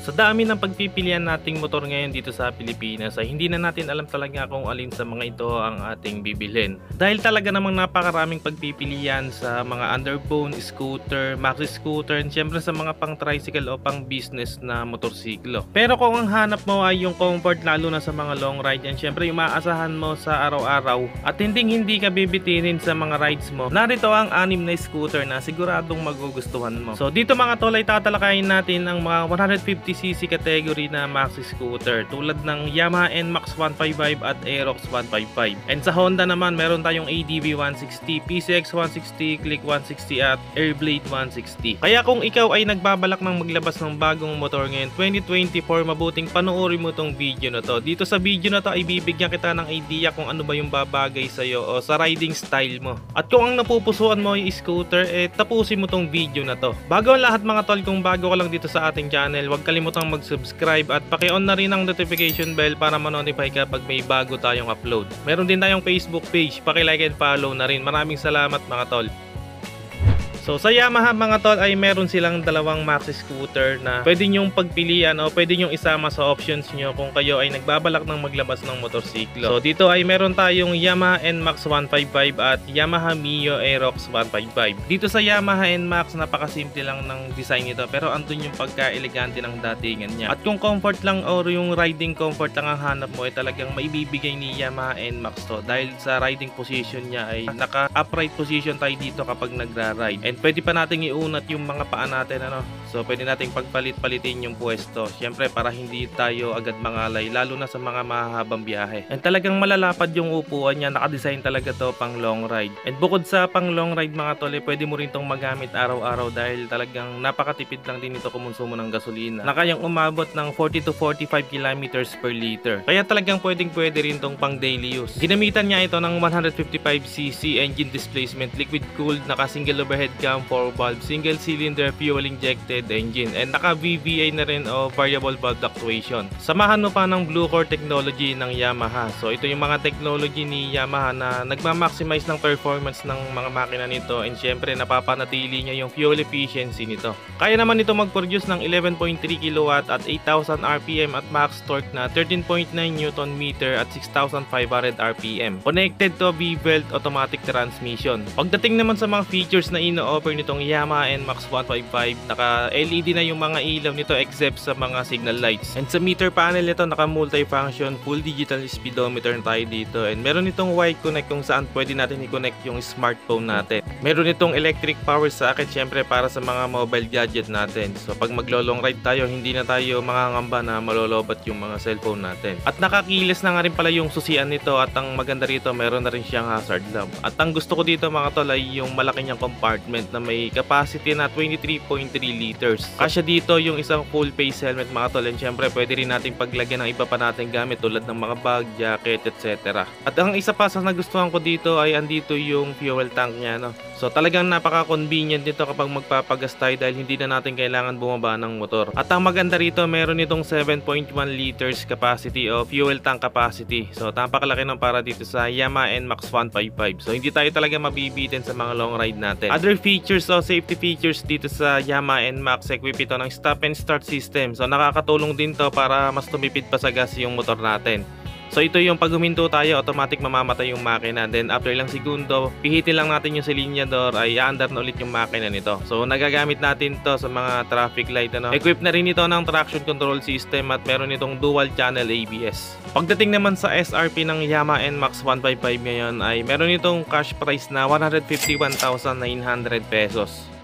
Sa dami ng pagpipilian nating motor ngayon dito sa Pilipinas ay hindi na natin alam talaga kung alin sa mga ito ang ating bibilhin. Dahil talaga namang napakaraming pagpipilian sa mga underbone, scooter, maxi scooter, and syempre sa mga pang tricycle o pang business na motorsiklo. Pero kung ang hanap mo ay yung comfort lalo na sa mga long ride, and syempre yung maaasahan mo sa araw-araw at hindi ka bibitinin sa mga rides mo, narito ang 6 na scooter na siguradong magugustuhan mo. So dito mga tol ay tatalakayin natin ang mga 150cc category na maxi scooter tulad ng Yamaha NMAX 155 at Aerox 155. And sa Honda naman meron tayong ADV 160, PCX 160, Click 160 at Airblade 160. Kaya kung ikaw ay nagbabalak ng maglabas ng bagong motor ngayon 2024, mabuting panoorin mo tong video na to. Dito sa video na to ay bibigyan kita ng idea kung ano ba yung babagay sa'yo o sa riding style mo. At kung ang napupusuan mo yung scooter, tapusin mo tong video na to. Bago ang lahat mga tol, kung bago ka lang dito sa ating channel, huwag kalimutang mag-subscribe at paki-on na rin ang notification bell para ma-notify ka pag may bago tayong upload. Meron din tayong Facebook page, paki-like and follow na rin. Maraming salamat mga tol. So sa Yamaha mga tol ay meron silang dalawang maxi scooter na pwede nyong pagpilian o pwede nyong isama sa options nyo kung kayo ay nagbabalak ng maglabas ng motorsiklo. So dito ay meron tayong Yamaha NMAX 155 at Yamaha Mio Aerox 155. Dito sa Yamaha NMAX napakasimple lang ng design nito pero andun yung pagka-elegante ng datingan niya. At kung comfort lang or yung riding comfort lang ang hanap mo ay talagang maibibigay ni Yamaha NMAX to dahil sa riding position niya ay naka-upright position tayo dito kapag nagra-ride. And pwede pa nating iunat yung mga paa natin so pwede nating pagpalit-palitin yung pwesto syempre para hindi tayo agad mangalay lalo na sa mga mahahabang biyahe. And talagang malalapad yung upuan niya, nakadesign talaga to pang long ride. And bukod sa pang long ride mga tol, pwede mo rin tong magamit araw-araw dahil talagang napakatipid lang din ito kumonsumo ng gasolina na kayang umabot ng 40 to 45 kilometers per liter. Kaya talagang pwede rin tong pang daily use. Ginamitan niya ito ng 155cc engine displacement, liquid cooled, naka single overhead cam, 4-valve, single cylinder, fuel injected engine, and naka VVA na rin o variable valve actuation. Samahan mo pa ng Blue Core technology ng Yamaha. So ito yung mga technology ni Yamaha na nagma-maximize ng performance ng mga makina nito, and syempre napapanatili niya yung fuel efficiency nito. Kaya naman ito mag-produce ng 11.3 kW at 8,000 RPM at max torque na 13.9 Nm at 6,500 RPM. Connected to V-belt automatic transmission. Pagdating naman sa mga features na ino-offer nitong Yamaha NMAX 155, naka LED na yung mga ilaw nito except sa mga signal lights. And sa meter panel nito naka multi-function, full digital speedometer na tayo dito. And meron itong Y-Connect kung saan pwede natin i-connect yung smartphone natin. Meron itong electric power socket syempre para sa mga mobile gadget natin. So pag maglo-long ride tayo, hindi na tayo mangangamba na malolobat yung mga cellphone natin. At nakakilis na nga rin pala yung susian nito, at ang maganda rito meron na rin siyang hazard lamp. At ang gusto ko dito mga tol ay yung malaki niyang compartment na may capacity na 23.3 liters. Kasya dito yung isang full face helmet mga tol, and syempre pwede rin natin paglagyan ng iba pa nating gamit tulad ng mga bag, jacket, etc. At ang isa pa sa nagustuhan ko dito ay andito yung fuel tank niya So talagang napaka-convenient nito kapag magpapagas tayo dahil hindi na natin kailangan bumaba ng motor. At ang maganda rito, meron itong 7.1 liters capacity o fuel tank capacity. So napakalaki ng para dito sa Yamaha NMAX 155. So hindi tayo talaga mabibitin sa mga long ride natin. Other features o safety features dito sa Yamaha NMAX, equip ito ng stop and start system. So nakakatulong din to para mas tumipid pa sa gas yung motor natin. So ito yung pag huminto tayo, automatic mamamatay yung makina. Then after ilang segundo, pihitin lang natin yung silinyador ay aandar na ulit yung makina nito. So nagagamit natin to sa mga traffic light. Equip na rin ito ng traction control system at meron itong dual channel ABS. Pagdating naman sa SRP ng Yamaha NMAX 155 ngayon ay meron itong cash price na 151,900 pesos.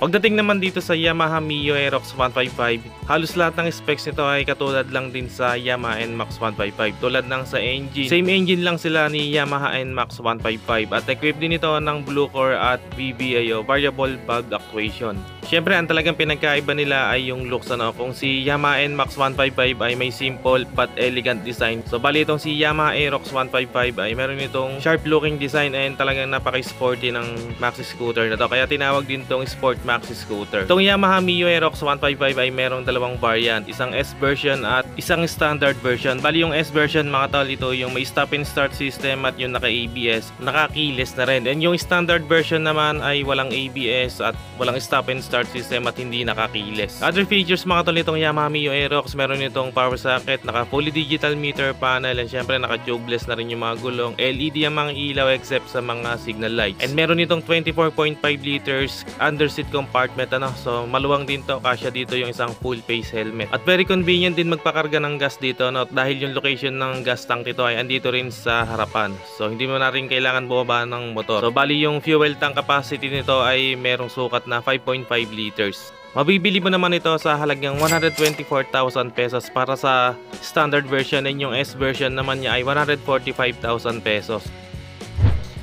Pagdating naman dito sa Yamaha Mio Aerox 155, halos lahat ng specs nito ay katulad lang din sa Yamaha NMAX 155. Tulad ng sa engine, same engine lang sila ni Yamaha NMAX 155 at equipped din ito ng Blue Core at VVA o variable valve actuation. Syempre ang talagang pinagkaiba nila ay yung looks kung si Yamaha NMAX 155 ay may simple but elegant design. So bali itong si Yamaha Aerox 155 ay meron itong sharp looking design and talagang napaka-sporty ng maxi scooter na to. Kaya tinawag din itong sport maxi scooter. Itong Yamaha Mio Aerox 155 ay merong dalawang variant, isang S version at isang standard version. Bali yung S version mga tol, ito yung may stop and start system at yung naka ABS, naka-keyless na rin. And yung standard version naman ay walang ABS at walang stop and start system at hindi naka-keyless. Other features mga tol nitong Yamaha Mio Aerox, meron itong power socket, naka fully digital meter panel, and syempre naka tubeless na rin yung mga gulong. LED ang mga ilaw except sa mga signal lights. And meron itong 24.5 liters under seat compartment, so maluwang din to, kasya dito yung isang full face helmet. At very convenient din magpakarga ng gas dito, dahil yung location ng gas tank nito ay andito rin sa harapan. So hindi mo na rin kailangan bumaba ng motor. So bali yung fuel tank capacity nito ay merong sukat na 5.5 liters. Mabibili mo naman ito sa halagang 124,000 pesos para sa standard version, and yung S version naman niya ay 145,000 pesos.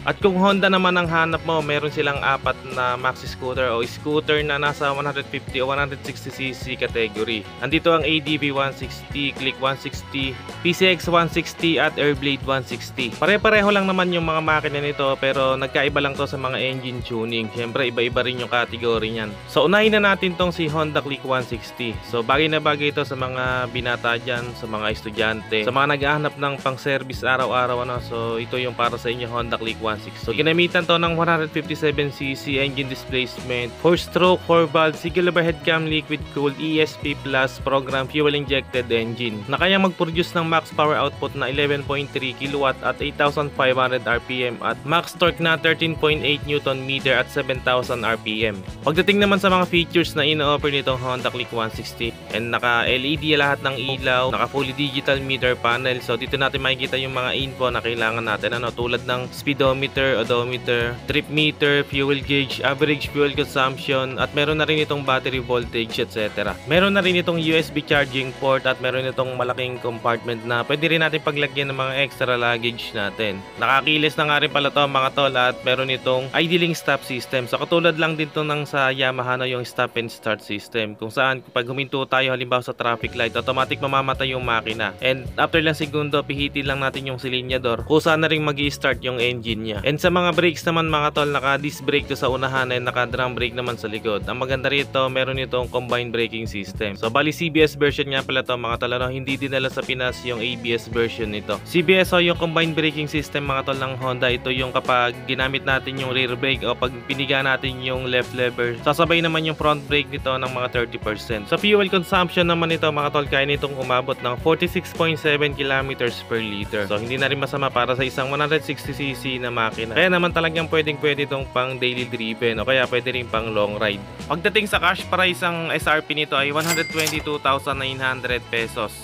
At kung Honda naman ang hanap mo, meron silang apat na maxi scooter o scooter na nasa 150 o 160cc category. Andito ang ADV 160, Click 160, PCX 160 at Airblade 160. Pare-pareho lang naman yung mga makina nito, pero nagkaiba lang to sa mga engine tuning. Siyempre iba-iba rin yung category niyan. So unahin na natin tong si Honda Click 160. So bagay na bagay ito sa mga binata dyan, sa mga estudyante, sa mga naghahanap ng pang-service araw-araw. So ito yung para sa inyo, Honda Click 160. So ginamitan to ng 157cc engine displacement, 4-stroke 4-valve single overhead cam liquid cooled ESP plus program fuel injected engine na kayang mag-produce ng max power output na 11.3 kW at 8,500 RPM at max torque na 13.8 Nm at 7,000 RPM. Pagdating naman sa mga features na ino-offer nitong Honda Click 160, and naka LED lahat ng ilaw, naka fully digital meter panel. So dito natin makikita yung mga info na kailangan natin, tulad ng speedometer, odometer, trip meter, fuel gauge, average fuel consumption, at meron na rin itong battery voltage, etc. Meron na rin itong USB charging port at meron itong malaking compartment na pwede rin natin paglagyan ng mga extra luggage natin. Nakakilis na nga rin pala to mga tol, at meron itong idling stop system. So katulad lang din to ng sa Yamaha yung stop and start system, kung saan pag huminto tayo halimbawa sa traffic light, automatic mamamatay yung makina, and after lang segundo pihitin lang natin yung silinyador kung saan na rin mag-i-start yung engine niya. And sa mga brakes naman mga tol, naka disc brake to sa unahan and naka drum brake naman sa likod. Ang maganda rito, meron itong combined braking system. So bali CBS version nga pala to mga tol, hindi dinala sa Pinas yung ABS version nito. CBS o yung combined braking system mga tol ng Honda, ito yung kapag ginamit natin yung rear brake o pag piniga natin yung left lever, sasabay naman yung front brake nito ng mga 30%. Sa fuel consumption naman ito mga tol, kaya nitong umabot ng 46.7 km per liter. So hindi na rin masama para sa isang 160cc na makina. Kaya naman talagang pwede itong pang daily driven o kaya pwede rin pang long ride. Pagdating sa cash price, ang SRP nito ay 122,900 pesos.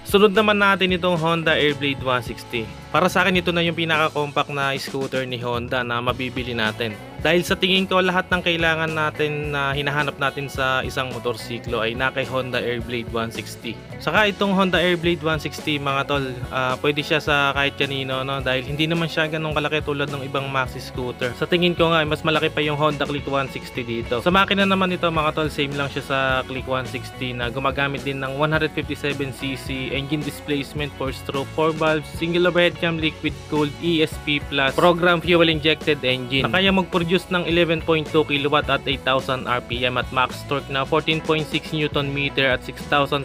Sunod naman natin itong Honda Airblade 160. Para sa akin ito na yung pinaka-compact na scooter ni Honda na mabibili natin. Dahil sa tingin ko lahat ng kailangan natin na hinahanap natin sa isang motorsiklo ay na kay Honda Airblade 160. Saka itong Honda Airblade 160 mga tol, pwede siya sa kahit kanino, dahil hindi naman siya ganun kalaki tulad ng ibang maxi scooter. Sa tingin ko nga mas malaki pa yung Honda Click 160 dito. Sa makina naman ito mga tol, same lang siya sa Click 160 na gumagamit din ng 157cc engine displacement, 4-stroke 4-valve single overhead cam liquid cooled ESP plus program fuel injected engine na kaya mag-produce ng 11.2 kW at 8,000 RPM at max torque na 14.6 Nm at 6,500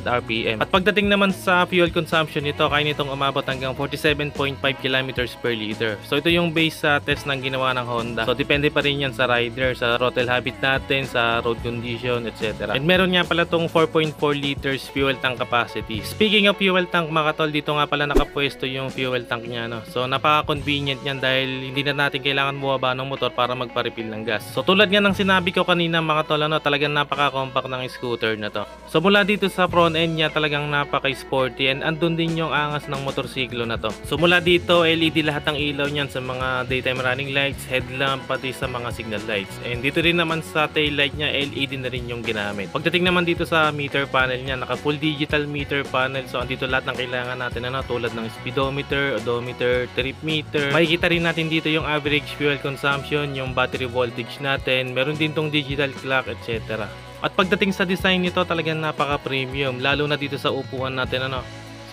RPM. At pagdating naman sa fuel consumption nito, kaya nitong umabot hanggang 47.5 km per liter. So ito yung base sa test ng ginawa ng Honda. So depende pa rin yan sa rider, sa throttle habit natin, sa road condition, etc. And meron nga pala tong 4.4 liters fuel tank capacity. Speaking of fuel tank mga tol, dito nga pala nakapwesto yung fuel tank niya. So napaka-convenient niyan dahil hindi na natin kailangan bumaba ng motor para magpa-refill ng gas. So tulad nga ng sinabi ko kanina mga tol, talagang napaka-compact ng scooter na to. So mula dito sa front end niya, talagang napaka-sporty, and andun din yung angas ng motorsiklo na to. So mula dito, LED lahat ng ilaw niyan sa mga daytime running lights, headlamp, pati sa mga signal lights. And dito rin naman sa tail light niya, LED na rin yung ginamit. Pagdating naman dito sa meter panel niya, naka full digital meter panel. So andito lahat ng kailangan natin, tulad ng speedometer, odometer, trip meter. Makikita rin natin dito yung average fuel consumption, yung battery voltage natin, meron din tong digital clock, etc. At pagdating sa design nito, talagang napaka-premium, lalo na dito sa upuan natin.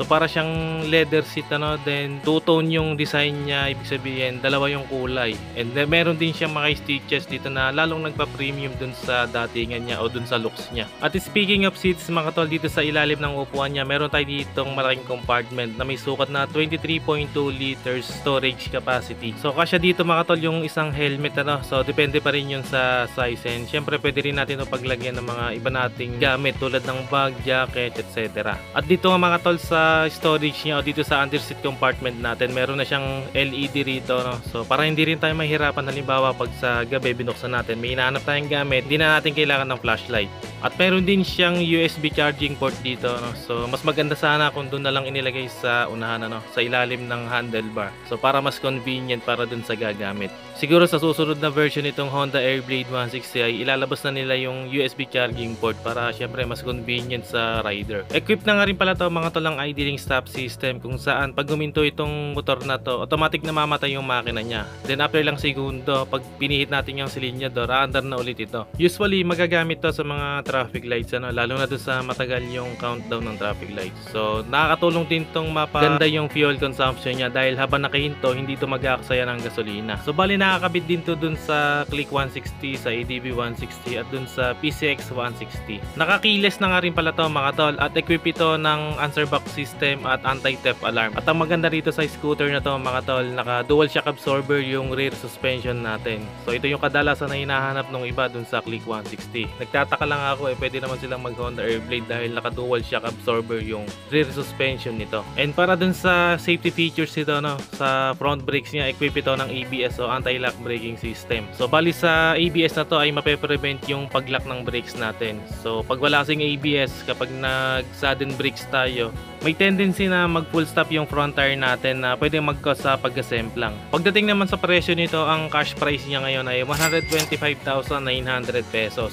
So para siyang leather seat ano, then two-tone yung design niya, ibig sabihin dalawa yung kulay. And then meron din siyang mga stitches dito na lalong nagpa-premium dun sa datingan niya o dun sa looks niya. At speaking of seats mga tol, dito sa ilalim ng upuan niya, meron tayo ditong malaking compartment na may sukat na 23.2 liters storage capacity. So kasya dito mga tol yung isang helmet ano. So depende pa rin yun sa size, and syempre pwede rin natin ito paglagyan ng mga iba nating gamit tulad ng bag, jacket, etc. At dito nga mga tol sa storage niya o dito sa underseat compartment natin, meron na siyang LED rito no? So para hindi rin tayo mahirapan, halimbawa pag sa gabi binuksan natin, may hinahanap tayong gamit, hindi na natin kailangan ng flashlight. At meron din siyang USB charging port dito no? So mas maganda sana kung doon na lang inilagay sa unahan ano? Sa ilalim ng handlebar. So para mas convenient para dun sa gagamit. Siguro sa susunod na version itong Honda Airblade 160 ay ilalabas na nila yung USB charging port para syempre mas convenient sa rider. Equipped na nga rin pala to mga tol ng idling stop system, kung saan pag guminto itong motor na to, automatic na mamatay yung makina niya. Then after lang segundo, pag pinihit natin yung silinyador, aandar na ulit ito. Usually magagamit to sa mga traffic lights ano, lalo na doon sa matagal yung countdown ng traffic lights. So nakakatulong din tong mapaganda yung fuel consumption niya dahil habang nakahinto, hindi ito mag-aaksaya ng gasolina. So bali nakakabit din to dun sa Click 160, sa ADB 160 at dun sa PCX 160. Nakakiles na nga rin pala to mga tol, at equip ito ng answer box system at anti-theft alarm. At ang maganda rito sa scooter na to mga tol, naka dual shock absorber yung rear suspension natin. So ito yung kadalasan na hinahanap ng iba dun sa Click 160. Nagtataka lang ako pwede naman silang mag Honda Airblade dahil naka dual shock absorber yung rear suspension nito. And para dun sa safety features nito no, sa front brakes niya, equip ito ng ABS o anti-lock braking system. So bali sa ABS na to ay mape-prevent yung pag-lock ng brakes natin. So pag wala kasing ABS, kapag nag-sudden brakes tayo, may tendency na mag full stop yung front tire natin na pwede mag-cause sa pag-gasemplang. Pagdating naman sa presyo nito, ang cash price niya ngayon ay 125,900 pesos.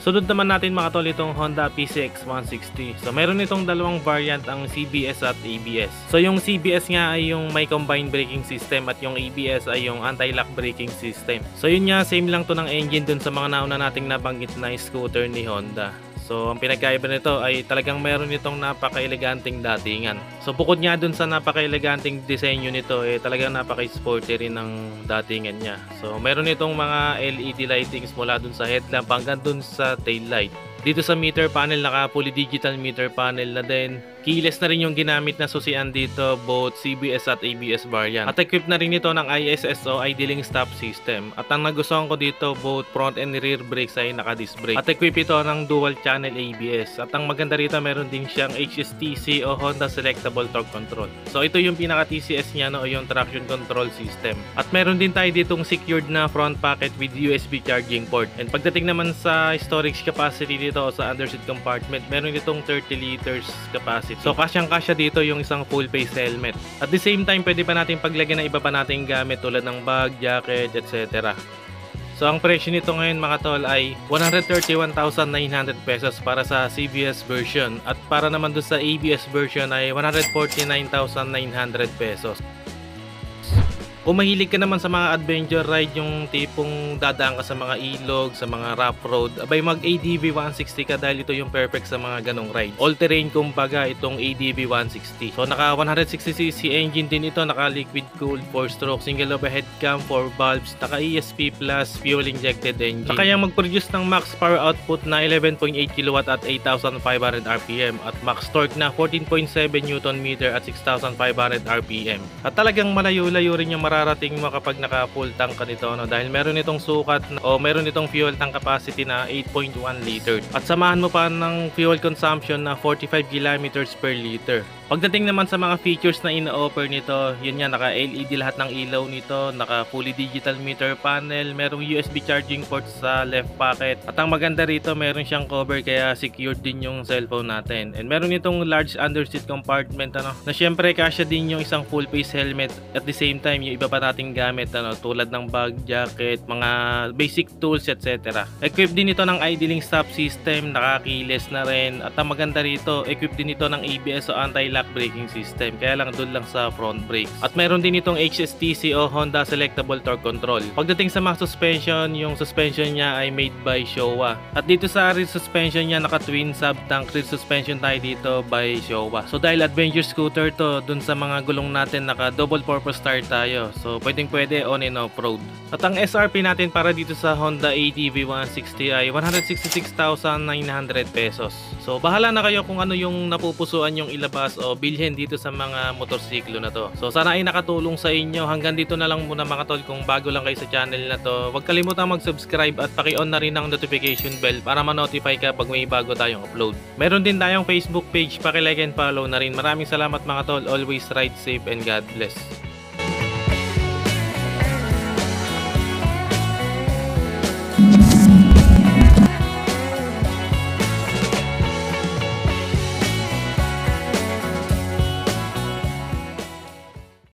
Sunod naman natin mga tol itong Honda PCX 160. So meron itong dalawang variant, ang CBS at ABS. So yung CBS nga ay yung may combined braking system at yung ABS ay yung anti-lock braking system. So yun nga, same lang to ng engine dun sa mga nauna nating nabanggit na scooter ni Honda. So ang pinagkaiba nito ay talagang meron itong napaka-eleganting datingan. So bukod nga dun sa napaka-eleganting disenyo nito, talagang napaka-sporty rin ng datingan niya. So meron itong mga LED lightings mula dun sa headlamp hanggang dun sa tail light. Dito sa meter panel, naka fully digital meter panel na din. Keyless na rin yung ginamit na susian dito, both CBS at ABS variant. At equipped na rin ito ng ISS o idling stop system. At ang nagustuhan ko dito, both front and rear brakes ay naka-disc brake. At equipped ito ng dual channel ABS. At ang maganda rito, meron din siyang HSTC o Honda Selectable Torque Control. So ito yung pinaka-TCS niya no, o yung traction control system. At meron din tayo ditong secured na front pocket with USB charging port. And pagdating naman sa storage capacity dito o sa underseat compartment, meron ditong 30 liters capacity. So kasyang-kasya dito yung isang full face helmet. At the same time, pwede pa natin paglagyan ng iba pa nating gamit tulad ng bag, jacket, etc. So ang presyo nito ngayon mga tol ay 131,900 pesos para sa CBS version. At para naman doon sa ABS version ay 149,900 pesos. Kung mahilig ka naman sa mga adventure ride, yung tipong dadaan ka sa mga ilog, sa mga rough road, abay mag ADV 160 ka dahil ito yung perfect sa mga ganong ride. All terrain kumbaga itong ADV 160. So naka 160cc engine din ito, naka liquid cooled 4-stroke single overhead cam 4 valves, naka ESP plus fuel injected engine. Na kayang mag-produce ng max power output na 11.8 kW at 8,500 RPM at max torque na 14.7 Nm at 6,500 RPM. At talagang malayo-layo rin yung mararating mo kapag naka full tank ka nito no? Dahil meron itong sukat o meron itong fuel tank capacity na 8.1 liter at samahan mo pa ng fuel consumption na 45 kilometers per liter. Pagdating naman sa mga features na ina-offer nito, yun nga, naka LED lahat ng ilaw nito, naka fully digital meter panel, merong USB charging port sa left pocket, at ang maganda rito, meron siyang cover kaya secured din yung cellphone natin. And meron itong large underseat compartment ano, na syempre kasya din yung isang full face helmet, at the same time yung iba pa nating gamit ano, tulad ng bag, jacket, mga basic tools, etc. Equipped din ito ng idling stop system, naka keyless na rin, at ang maganda rito, equipped din ito ng ABS o anti anti-lock braking system, kaya lang doon lang sa front brakes. At meron din itong HSTC o Honda Selectable Torque Control. Pagdating sa mga suspension, yung suspension niya ay made by Showa. At dito sa rear suspension niya, naka-twin sub-tank rear suspension tayo dito by Showa. So dahil adventure scooter to, dun sa mga gulong natin naka-double purpose tire tayo. So pwedeng pwede on and off-road. At ang SRP natin para dito sa Honda ATV 160 ay 166,900 pesos. So bahala na kayo kung ano yung napupusuan yung ilabas o bilhin dito sa mga motorsiklo na to. So sana ay nakatulong sa inyo. Hanggang dito na lang muna mga tol. Kung bago lang kayo sa channel na to, huwag kalimutang mag-subscribe at paki-on na rin ang notification bell para ma-notify ka pag may bago tayong upload. Meron din tayong Facebook page, paki-like and follow na rin. Maraming salamat mga tol. Always ride safe and God bless.